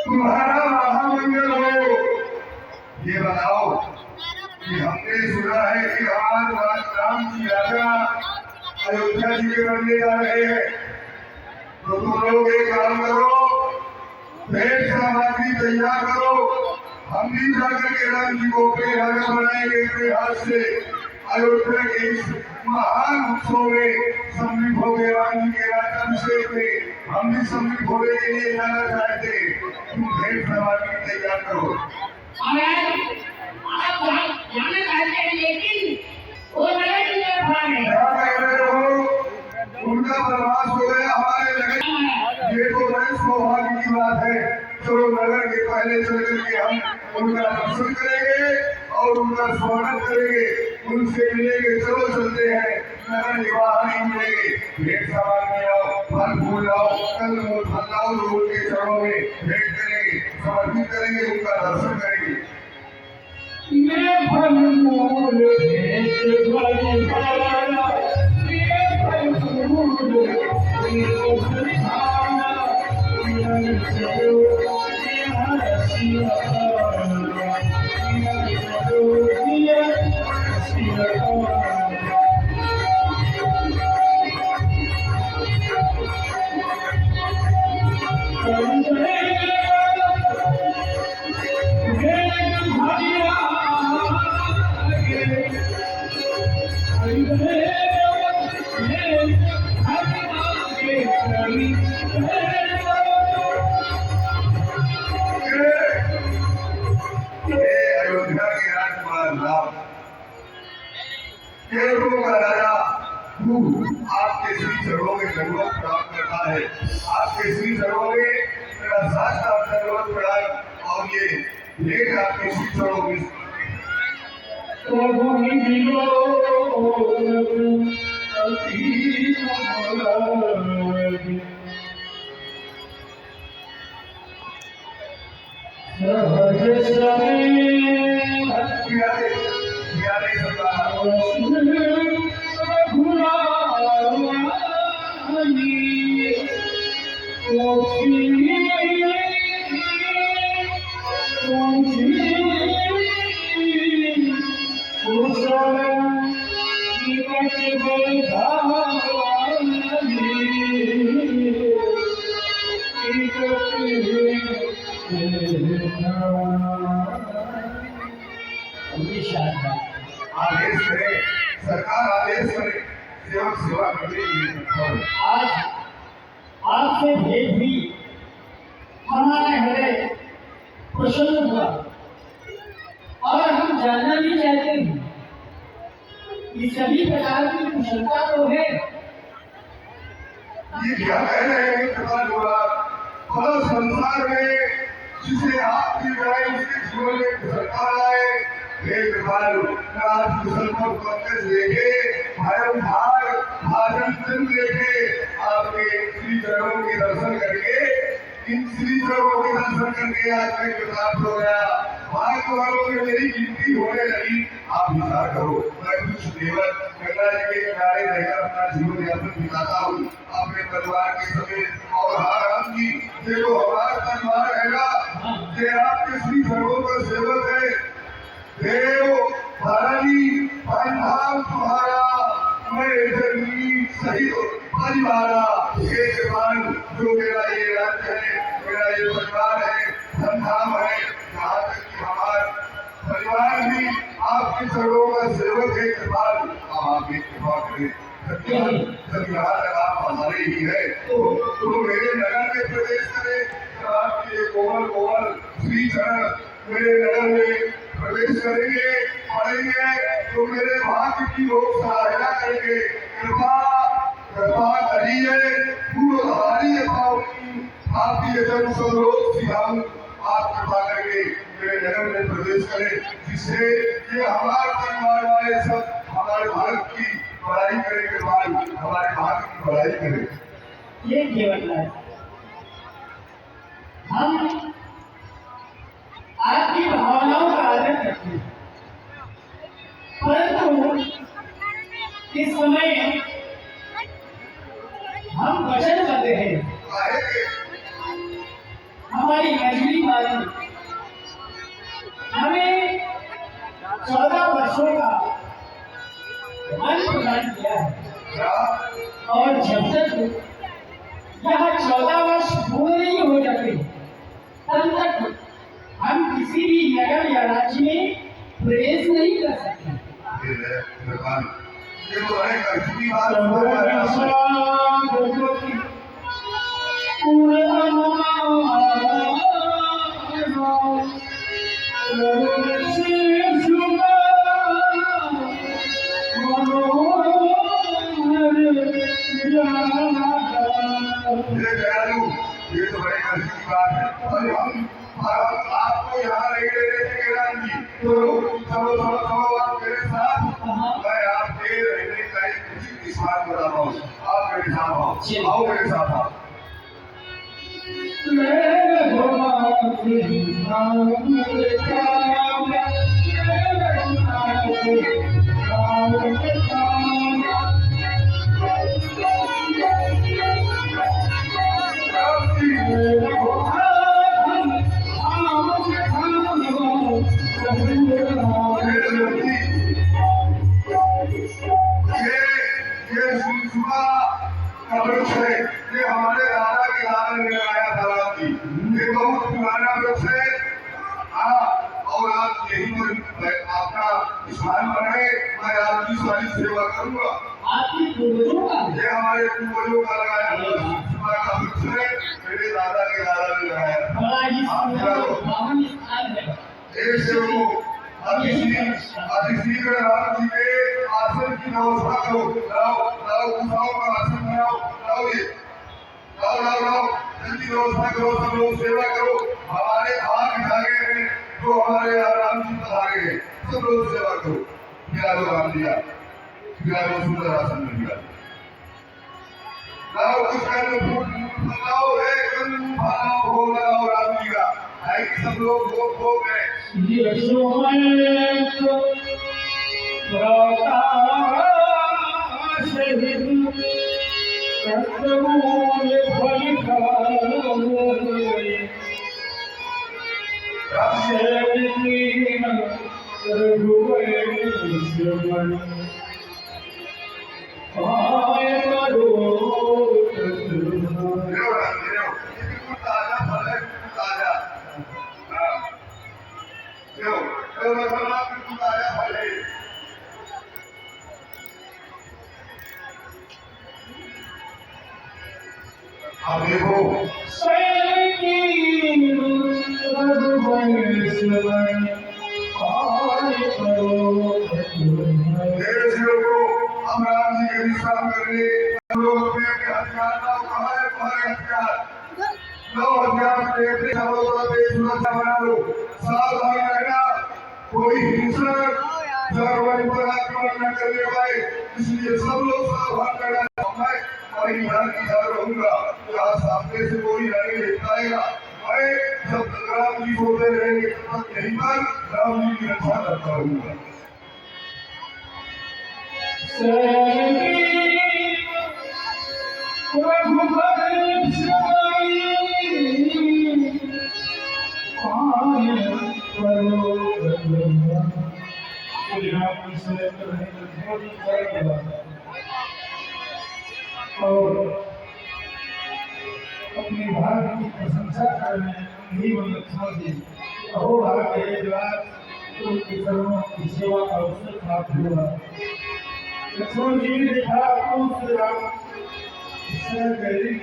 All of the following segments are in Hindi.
तुम्हारा महामंगल हो। ये बताओ कि हमने सुना है कि आज राम जी राजा अयोध्या जी के बनने जा रहे हैं, तो तुम लोग एक काम करो, भेंट सामग्री तैयार करो, हम भी जाकर के राम जी को अपने राजा बनाएंगे अपने हाथ से। अयोध्या के इस महान उत्सव में सम्मिलित हो गए राम जी के राज्याभिषेक में हम भी सम्मिलित होने के लिए जाना चाहते। तुम भेंट सामग्री तैयार करो। आप जाना चाहते हैं, लेकिन वो नगर की तरफ आ रहे हैं। क्या कह रहे हो? उनका प्रवास हो गया हमारे नगर। ये तो बड़े सौभाग्य की बात है। चलो नगर के पहले चल करके हम उनका दर्शन करेंगे और उनका स्वागत करेंगे, उनसे मिलेंगे। चलो चलते हैं, नगर निवाहन मिलेंगे। भेंट सामग्री आओ, फल फूल लाओ, कल मूल फल लाओ, लोगों के चरणों में भेंट करेंगे, समर्पित करेंगे, उनका दर्शन करेंगे। मैं फल मूल भेंट बलिहारा, मैं फल मूल भेंट बलिहारा, मैं चलो दिया सिया, मैं चलो दिया सिया। भगवान राम, केवलों का राजा आपके श्री चरणों में दंडवत प्रणाम करता है। आपके श्री चरणों में मेरा साष्टांग दंडवत प्रणाम और ये भेंट आपके श्री चरणों में आदेश करे, सरकार आदेश करे, सेवक सेवा करने के लिए। आज आपसे भेंट हुई, हमारा हृदय प्रसन्न हुआ और हम जानना भी चाहते हैं कि सभी प्रकार की कुशलता तो है। ये क्या कह रहे हैं कृपाल बोला, भला संसार में जिसे आपकी बनाए उसके जीवन में कुशलता आए। हे कृपाल, आज कुशल को पंकज लेके भार भाजन दिन लेके आपके श्री चरणों के दर्शन करके, इन श्री चरणों के दर्शन करके आज मैं कृतार्थ हो गया। भाग्य वालों में मेरी गिनती होने लगी। आप विचार करो, मैं कुछ केवल गंगा जी के किनारे रहकर अपना जीवन यापन बिताता हूँ अपने परिवार के समेत। और हाँ राम जी, ये जो हमारा परिवार है ना, ये आपके श्री चरणों का सेवक है। देव धरणी पंधाम तुम्हारा, मैं जन्मी सही परिवारा। ये जवान जो मेरा ये राज्य है, मेरा ये परिवार है, धनधाम है, यहाँ तक कि हमारा परिवार भी आपके चरणों का सेवक है। कृपाल, अब आप एक कृपा करें, जब यहाँ तक आप हमारे ही है तो मेरे नगर में प्रवेश करें। जब आपके कोमल कोमल श्री चरण मेरे नगर में प्रवेश करेंगे, पढ़ेंगे तो मेरे भाग्य की लोग सराहना करेंगे। कृपा करिए, पूर्वधारी आपकी जन्म सब लोग सिखाऊं। आप कृपा करके मेरे नगर में प्रवेश करें, जिससे ये हमारे परिवार वाले सब हमारे भारत की बड़ाई करें। कृपाल, हमारे भारत की बड़ाई करें। ये केवल है, हम आपकी भावनाओं का आदर करते हैं, परंतु इस समय हम वचन करते हैं। हमारी मजबूरी वाली हमें 14 वर्षों का मन प्रदान किया है और जब तक यह 14 वर्ष पूरे नहीं हो जाते तब तक हम किसी भी नगर या राज्य में प्रवेश नहीं कर सकते। ये तो है कभी बात ये तो बड़े गर्व की बात है। और हम आपको यहाँ नहीं ले लेते राम जी, तो चलो आप मेरे साथ, मैं आपके रहने का एक उचित स्थान बता रहा हूँ। आप मेरे साथ आओ मेरे साथ आओ। ये हमारे दादा के दादा ने लगाया था राम जी। ये बहुत पुराना वृक्ष है। और आप यही पर आपका स्थान बनाए, मैं आपकी सारी सेवा करूंगा। आपकी पूर्वजों का, ये हमारे पूर्वजों का लगाया का वृक्ष है, मेरे दादा के दादा ने लगाया। बड़ा ही स्थान है। एक सेवकों, आज इसी में राम जी के आसन की व्यवस्था करो। लाओ लाओ कुशाओं का आसन बनाओ। लाओ ये लाओ लाओ लाओ जल्दी व्यवस्था करो। सब लोग सेवा करो। हमारे भाग जागे हैं जो हमारे यहाँ राम जी पधारे हैं। सब लोग सेवा करो। मिला दो राम दिया, मिला दो सुंदर आसन में मिला। लाओ कुछ लाओ हो लगाओ राम जी का। सब लोग भोग है। आप देखो हम राम जी के विश्राम करने हम लोग अपने अपने हथियार लाओ। कहाँ है तुम्हारे हथियार? लो हथियार सुरक्षा बना लो। सावधान रहना, कोई हिंसक जरवन पर आक्रमण न करने पाए, इसलिए सब लोग सावधान रहना। मैं वही घर की घर रहूंगा, यहाँ सामने से कोई आगे नहीं पाएगा। मैं जब तक राम जी सोते रहेंगे तब तक यहीं पर राम जी की रक्षा करता रहूंगा। और अपने भारत की प्रशंसा कर रहे हैं। लक्ष्मण जी अहो भारत के जवान उनके चरणों की सेवा का अवसर प्राप्त हुआ। लक्ष्मण जी ने देखा कौन से राम गरीब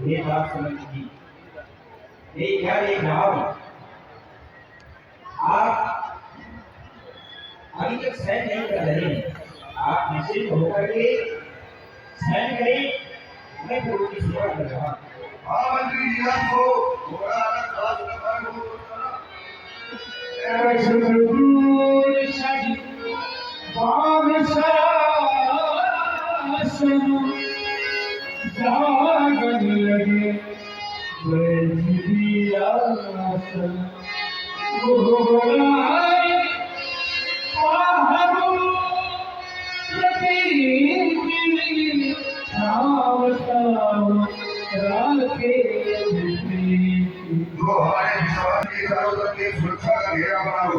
ये बात समझिए। एक है एक राम, आप अभी तक सहन नहीं कर रहे हैं। आप निश्चित होकर के सहन करें, मैं गुरु की सेवा कर रहा हूँ। हाँ मंत्री जी आपको जागन लगे जो हमारे विश्वास के चारों तरफ एक सुरक्षा का घेरा बना हो।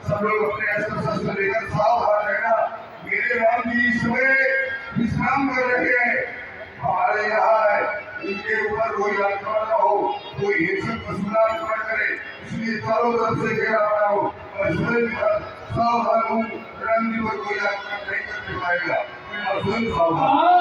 सब लोग अपने अस्त्र शस्त्र लेकर सावधान रहना। मेरे राम जी इस समय विश्राम कर रहे हैं। हमारे यहाँ है, इनके ऊपर कोई आक्रमण न हो, कोई हिंसक पशु आक्रमण करे, इसलिए चारों तरफ से घेरा बना हो। और स्वयं सावधान हूँ, राम जी पर कोई आक्रमण नहीं करने पाएगा। मैं स्वयं सावधान।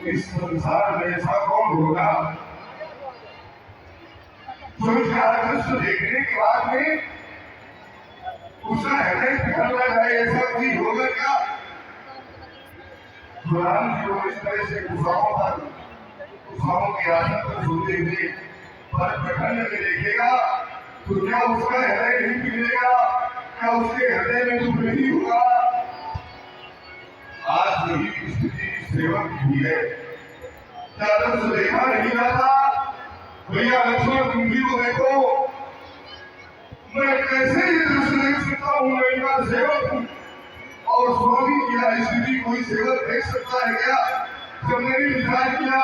इस संसार में ऐसा कौन होगा जो इसका दृश्य देखने के बाद में उसका हृदय पिघलना जाए? ऐसा कोई होगा क्या? राम जी को इस तरह से कुशाओं के आसन पर सोते हुए पर प्रखंड में देखेगा तो क्या उसका हृदय नहीं पिघलेगा? क्या उसके हृदय में दुख नहीं होगा? आज वही स्थिति सेवक की है। क्या देखा नहीं जाता? भैया लक्ष्मण तुम भी तो देखो, मैं कैसे ये दृश्य देख सकता हूँ? मैं इनका सेवक हूँ और स्वामी क्या स्थिति कोई सेवक देख सकता है क्या? जब मैंने विचार किया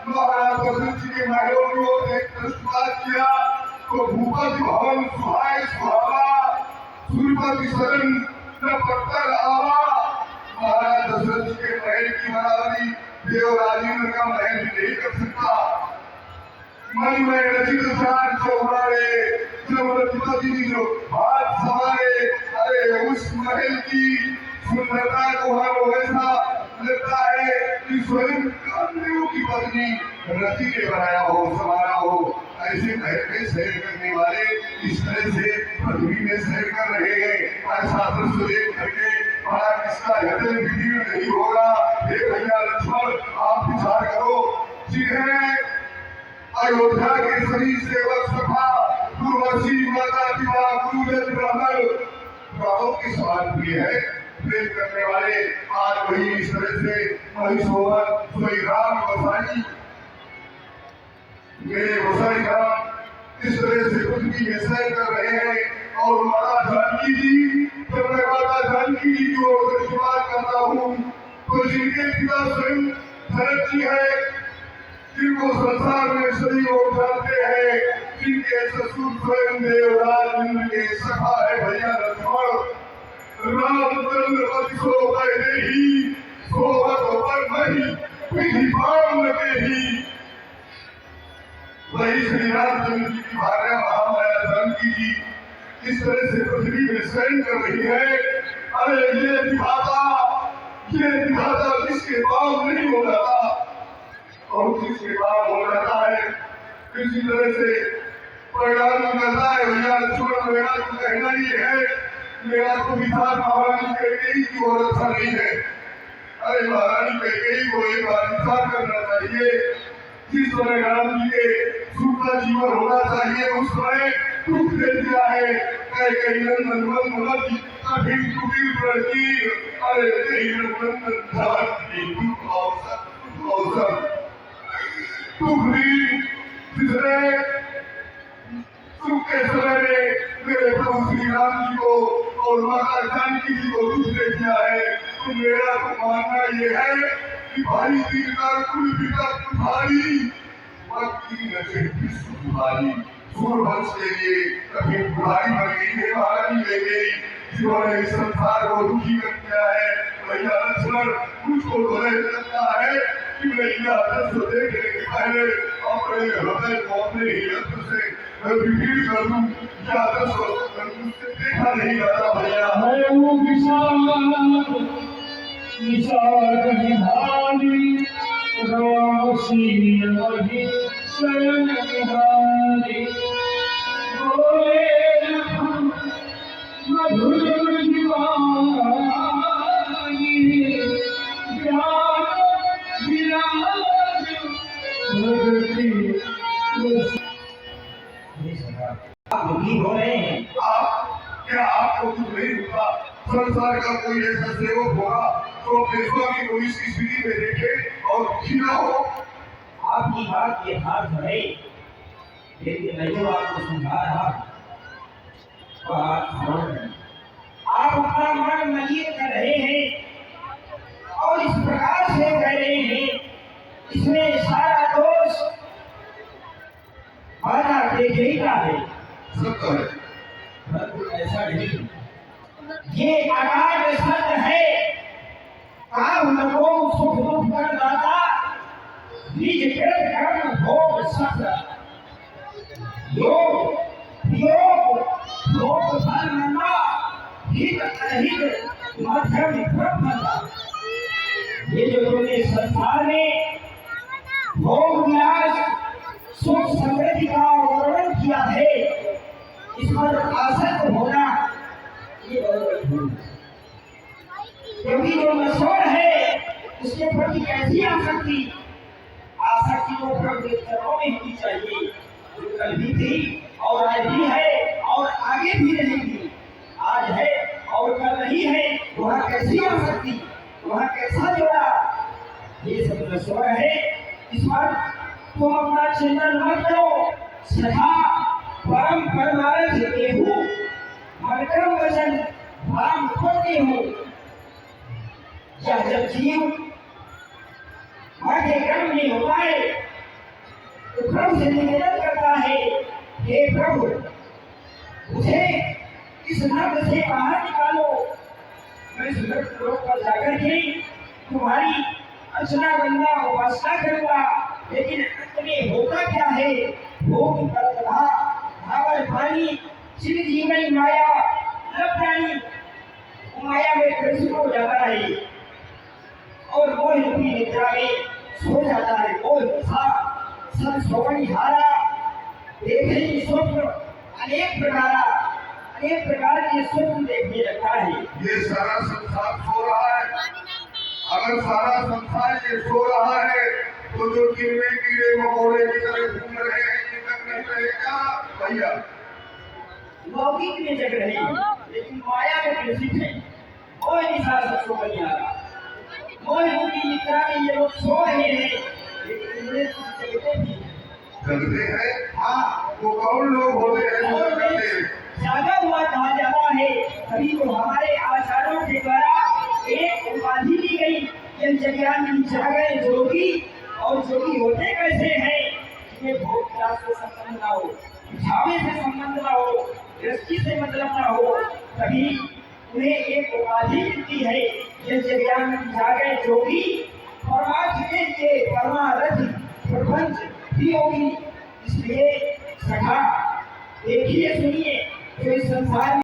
महाराज दशरथ जी के महलों की ओर दृष्टिपात किया तो भूपति भवन सुहाय सुहावा, सूर्यपति शरण न पत्थर आवा। महाराज दशरथ जी के महल की बराबरी देव राजेंद्र का महल भी नहीं कर सकता। मन में रचित चार चौबारे जबरदस्ती जो हाथ सवारे, अरे उस महल की सुंदरता को हम ऐसा लगता है कि स्वयं कामदेव की पत्नी रति ने बनाया हो, संवारा हो। ऐसे महल में सैर करने वाले इस तरह से पृथ्वी में सैर कर रहे हैं। ऐसा दृश्य देख करके बड़ा किसका हृदय विधि नहीं होगा। हे भैया लक्ष्मण आप विचार करो, जिन्हें अयोध्या के सभी सेवक सभा पूर्वशी माता पिता गुरुजन ब्राह्मण गांवों के सवाल प्रिय है, प्रेम करने वाले आज वही इस तरह से महिषोवर सोई राम गोसाई, मेरे गोसाई राम इस तरह से पृथ्वी में सैर कर रहे हैं। और माता जानकी जी, जब मैं माता जानकी जी को दृष्टिपात करता हूँ तो जिनके पिता स्वयं भरत जी है, जिनको संसार में सभी लोग जानते हैं, जिनके ससुर स्वयं देवराज इंद्र के सखा है भैया लक्ष्मण, रामचंद्र पति सो पहले ही सोहत पर नहीं विधि पाम लगे ही। वही श्री रामचंद्र जी की भार्या महामाया जानकी जी इस तरह से पृथ्वी में शयन कर रही है। अरे ये विधाता जिसके पाप नहीं हो जाता और जिसके पाप हो जाता है किसी तरह से परिणाम निकलता है। भैया लक्ष्मण मेरा तो कहना ही है, मेरा तो विचार महारानी कैकेयी की ओर अच्छा नहीं है। अरे महारानी कैकेयी को एक बार विचार करना चाहिए, जिस तरह राम जी के सुख का जीवन होना चाहिए उस समय दुख दे दिया है। कैकेयी नंदन मन कठिन कुटिल प्रतीर, अरे कैकेयी नंदन की दुख अवसर जिसने सुख के समय में मेरे प्रभु श्री राम जी को और माता जानकी जी को दुख दे दिया है, तो मेरा तो मानना ये है कि भाई दीन का कुल पिता तुम्हारी वक्ती नजर विश्व तुम्हारी सूर्यवंश के लिए कभी बुराई बन गई है। महारानी ले गई जिन्होंने इस संसार को दुखी कर दिया है। भैया लक्ष्मण मुझको तो लगता है कि भैया दृश्य देखने के पहले अपने हृदय को अपने ही यंत्र से विभीड़ कर दूं, क्या दृश्य मुझसे देखा नहीं जाता भैया। आप दुखी हो रहे हैं? क्या आपको कुछ नहीं होगा? संसार का कोई ऐसा सेवक होगा तो अपने स्वामी को इस स्थिति में देखे और दुखी न हो? आपकी बात यथार्थ है, लेकिन मैं जो आपको समझा रहा तो आप अपना मन मलिन कर रहे हैं और इस प्रकार से कह रहे हैं, इसमें सारा दोष माता कैकेयी का है। सत्य है, परंतु ऐसा नहीं, ये अगाध सत्य है। काम को सुख दुख कर दाता, निज कृत कर्म भोग सत्य, योग धर्म हित अहित मध्यम ब्रह्मता। ये जो तुमने संसार में भोग विलास सुख समृद्धि का वर्णन किया है, इस पर आसक्त होना ये बहुत बड़ी भूल है। क्योंकि जो नश्वर है उसके प्रति कैसी आसक्ति को प्रभु चरणों में होनी चाहिए, जो कल भी थी और आज भी है और आगे भी रहेगी। आज है और कल नहीं है, वहाँ कैसी आसक्ति, वहाँ कैसा जोड़ा, ये सब नश्वर है। इस पर तुम अपना चिंतन मत करो। सदा परम परमार्थ देहु मनक्रम वचन राम खोते हो। यह जब जीव मध्य कर्म में होता है तो प्रभु से निवेदन करता है, हे प्रभु मुझे इस नर्क से बाहर निकालो। मैं इस नर्क लोक पर जाकर के तुम्हारी अर्चना वंदना उपासना करूंगा। लेकिन अंत में होता क्या है? भोग कलहा धावर पानी चिर जीवनी माया न प्राणी माया में कृष्ण हो जाता है और मोह रूपी निद्रा में सो जाता है। मोह था सब सोवनी हारा देखे स्वप्न अनेक प्रकार के स्वप्न देखने लगता है। ये सारा संसार सो रहा है। अगर सारा संसार ये सो रहा है तो जो कीड़े कीड़े मकोड़े की तरह घूम रहे हैं ये जग नहीं रहेगा भैया। लौकिक में जग रहे हैं लेकिन माया में ग्रसित है। कोई निशा सो नहीं आ रहा। मोह रूपी निद्रा में ये लोग सो रहे हैं लेकिन इनमें जगते भी जगते हैं। हाँ, वो कौन लोग होते हैं जो जगते हैं? जागा हुआ कहा जाता है। अभी तो हमारे आचार्यों के द्वारा एक उपाधि दी गई, यह जगयान जागे जोगी। और जोगी होते कैसे हैं? जिन्हें भोग विलास से संबंध ना हो, झावे से संबंध ना हो, दृष्टि से मतलब ना हो, तभी उन्हें एक उपाधि मिलती है, यह जगयान जागे जोगी। परमार्थ के लिए परमारथ प्रपंच भी होगी। इसलिए सखा देखिए सुनिए जो इस संसार